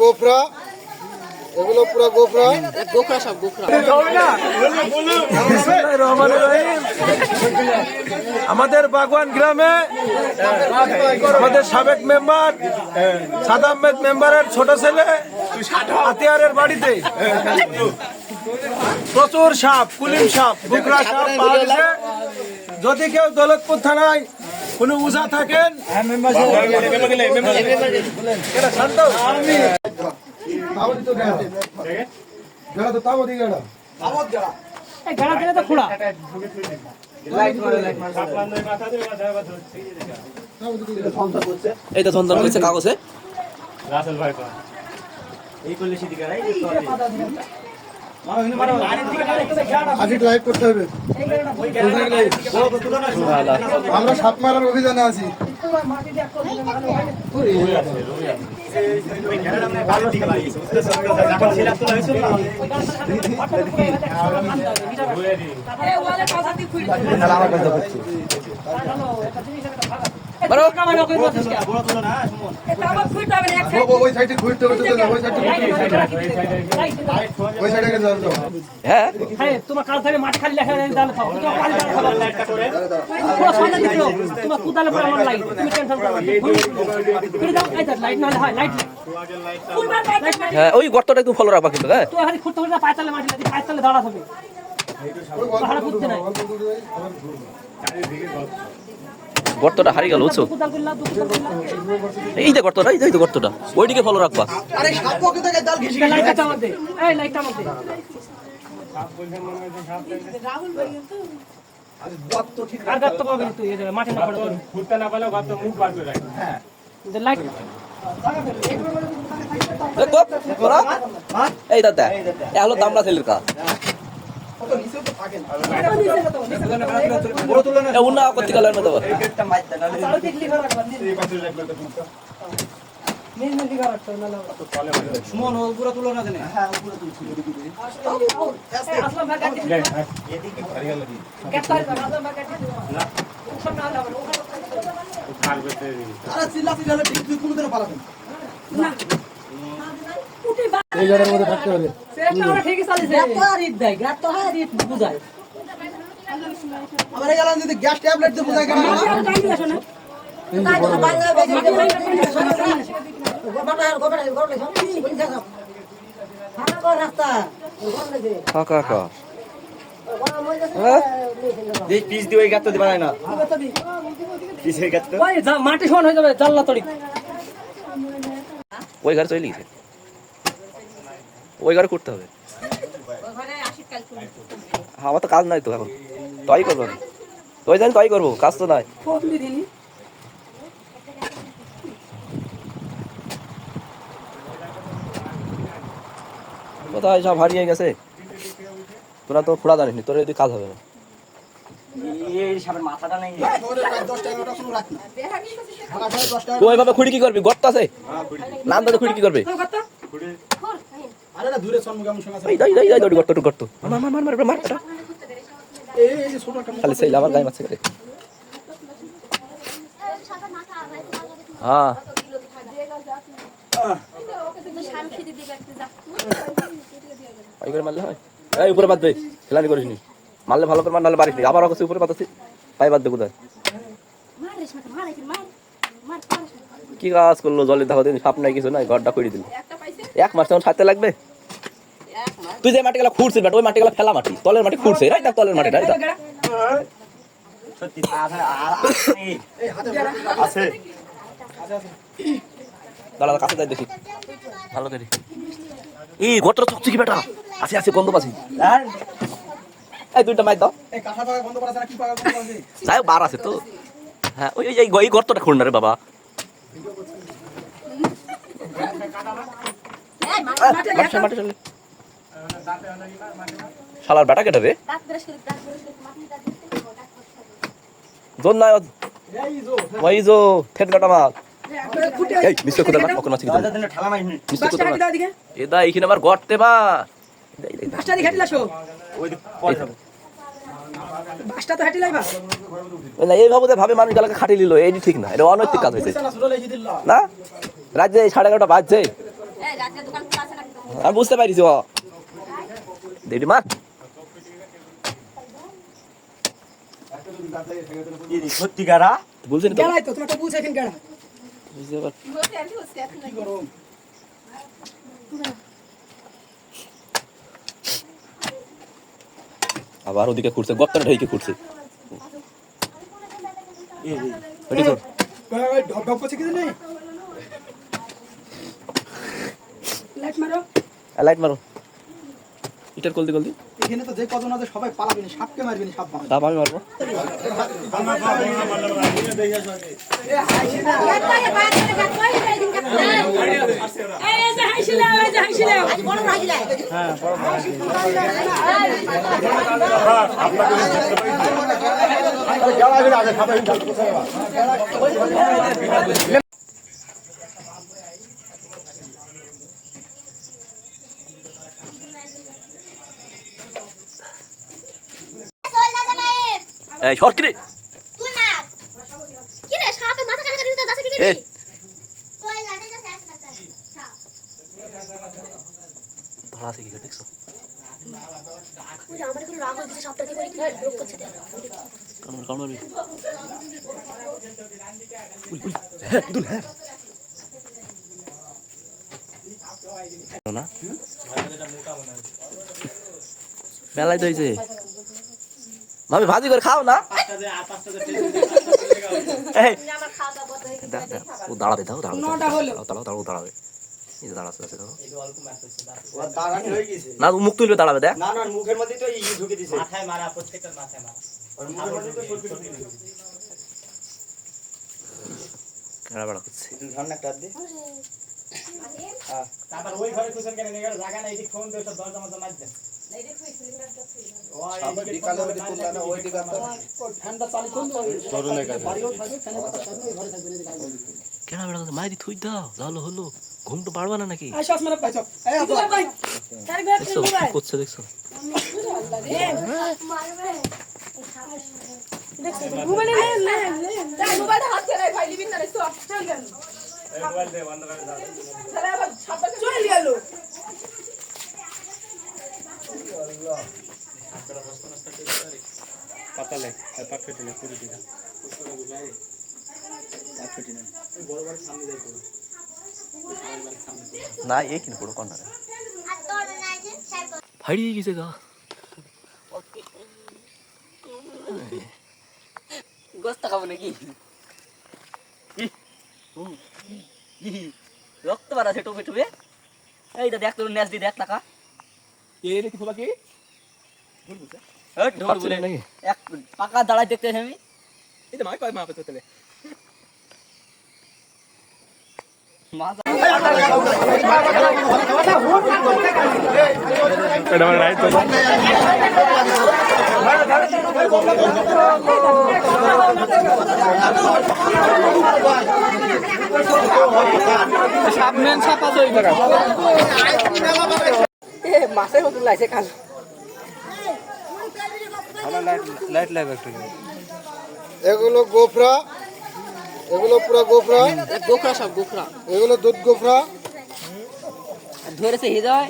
গোফরা, এগুলো পুরো গোফরা, গোখরা সব গোখরা। আমাদের বাগওয়ান গ্রামে আমাদের সাবেক মেম্বার সাদ আহমেদ মেম্বারের ছোট ছেলে আতিয়ারের বাড়িতে প্রচুর সাপ, কুলিম সাপ, গোখরা সাপ পাওয়া গেছে। যদি কেউ দৌলতপুর থানায় কোন উজা থাকেন এই তো ধন্দন হয়েছে কাগজে। রাসেল ভাই পা এই করলে সিটি করাই লাইভ করতে হবে। আমরা সাপ মারার অভিযানে আছি। হ্যাঁ তোমার কাল থেকে মাটি খালি লেখা তোমার কুদালে পরে আমার লাইট তুমি টেনশন করো লাইট না হয় লাইট হ্যাঁ ওই গর্তটা একটু ফলো রাখবা কিন্তু। হ্যাঁ তো এখন খুঁড়তে খুঁড়তে পায়তালে মাটি লাগে পায়তালে দাঁড়া হবে পাহাড় খুঁজতে নাই গর্তটা হারিয়ে গেল বুঝছো। কুদাল করলা দু কুদাল করলা এই যে গর্তটা, এই যে গর্তটা, ওইদিকে ফলো রাখবা। লাইটটা আমাদের এই লাইটটা আমাদের আর গাত তো পাবে তুই মাঠে না পড়ে ফুটতে না পারলে গত মুখ বার করে রাখি। হ্যাঁ লাইট দেখো ওরা এই দাদা এ হলো দামড়া ছেলের কাজ। উন্না করতে গেলেন মতো এই জায়গার মধ্যে থাকতে হবে। গ্যাস ট্যাবলেট দিয়ে বোঝায় কেন? কাকা পিস দিয়ে ওই গাত দিবা না পিসের গাত মাটি সমান হয়ে যাবে জানলা তড়ি ওই ঘরে চলে গেছে, ওই ঘরে করতে হবে। আমার তো কাজ নাই তো এখন, তাই করবো আমি, তুই জানি তাই করবো, কাজ তো নাই। কোথায় সব হারিয়ে গেছে, তোরা তো খোড়া জানিস নি, তোর যদি কাজ হবে না। ওইভাবে খুঁড়ি কি করবি, গর্ত আছে নাম দাদা, খুঁড়ি কি করবে? গর্ত খালি সেই আমার গায়ে মারছে করে। হ্যাঁ মারলে হয়, এই উপরে বাঁধবে, খেলানি করিস নি, মারলে ভালো করে মার, নাহলে বাড়িস নি। আবার কাছে উপরে বাঁধাচ্ছি, পায়ে বাঁধবে কোথায়? কি কাজ করলো, জলে দেখো দিন, সাপ নাই কিছু নাই, ঘরটা করে দিল। এক মাস তখন সারতে লাগবে। তুই যে মাটি গেলা খুঁড়ছিস, ওই মাটি গেলা ফেলা মাটি, তলের মাটি খুঁড়ছে, রাই দেখ তলের মাটিটা আছে। দাঁড়া কাছে যাই দেখি ভালো করে। এই গর্তটা চকচকি বেটা, আছে আছে গন্ধ পাচ্ছি। এই দুইটা মাইর দাও, যাই বার আছে তো। হ্যাঁ ওই এই গর্তটা খুঁড় না রে বাবা। শালার বেটা কেটে রে জোন নাই ওই জো ফেট কাটা মাল। এই মিস্টার কোথা না ওখানে আছে মিস্টার কোথা না এদা এইখানে আবার গর্তে বা বাসটা দি ঘাটি লাসো ওই পরে হবে বাসটা তো ঘাটি লাইবা না। এই ভাবে মানুষ গালাকে খাটি নিল, এই ঠিক না, এটা অনৈতিক কাজ হয়েছে না। রাজ্যে 11:30 বাজছে, আমি বুঝতে পারিস ও দেখি মার সত্যিকারা বলছেন তো গেলাই তো তোমার তো বুঝে এখানে গেলা বুঝতে পার আবার ওদিকে খুঁড়ছে গর্তটা ঢেকে খুঁড়ছে ওইটা তো ঢপ ঢপ করছে কি জানি লাইট মারো লাইট মারো ইটার কলদি কলদি এখানে তো যে কজন আছে সবাই পালাবে না সাপকে মারবে না সাপ মারবে দাম আমি মারবো এই যে হাসিলা এই যে হাসিলা বড় হাসিলা এই শর্ট কিরে তুই না কি রে সাপের মাথা কাটা দিতে যাচ্ছে কি এ কি তুই লাটে যা শেষ করতে সাপ ধরা আছে কি দেখছো ওই আমার কোনো রাগ হচ্ছে সাপটা কি করে কি ব্লক করছে দেখ কামড় কামড় উই উই হ্যাঁ দুল হ্যাঁ না মেলাই তো হইছে মামি ভাজি করে খাও না এই আমার খাওয়া দাওয়া বন্ধ হয়ে গেছে ও দাঁড়াতে দাও দাঁড়াবে এই যে দাঁড়াচ্ছে আছে দাও ওর দাঁড়ানি হয়ে গেছে না ও মুখ তুলবে দাঁড়াবে দেখ না না মুখের মধ্যে তো ই ঢুকে দিছে মাথায় মারা প্রত্যেকটার মাথায় মারা ওর মুখের মধ্যে তো সরকি ঢুকে দিছে কেনা বড় করছে তুই ধর না কাট দে তারপর ওই ঘরে কুশন কেন নেগার জায়গা নাই ঠিক ফোন দে সব দরজা মত মার দে কেনা বড় করছে মাইরি থুই দাও জালো হলো ঘুম তো পারবা না নাকি এই সব মারা পাইছো এই আপা ভাই তার ঘরে দেখছো কি করছে দেখছো মারবে মোবাইল নে তাই মোবাইলটা হাত ধরে ভাই লিবিন না রে তো চল গেল এই মোবাইল দে বন্ধ করে দাও তাহলে আবার ছাপা চলে গেল পাতা লে পাত ফেটে লে পুরো দিটা পাত ফেটে না বড় বড় সামনে যাই পুরো না এই কিন পড়ো কোন না আর তোর নাই যে সাপ ফাড়ি গেছে গা গোস্ত খাবো নাকি রক্ত বাড়াছে টোপে টোপে এইটা দেখ তোর নেস দি দেখ টাকা এই রে কি ফুলা কি ঢোল বলে নাকি এক পাকা দাঁড়ায় দেখতে আমি এই তো মাই কয় মা পেতে তেলে মাছ এটা মানে রাইট তো সাপ মেন সাপ আছে ওই জায়গা এ মাছের মতো লাগছে কাল লাইট লাইভ একটু এগুলো গোফরা এগুলো পুরো গোফরা গোখরা সব গোখরা এগুলো দুধ গোফরা ধরেছে হৃদয়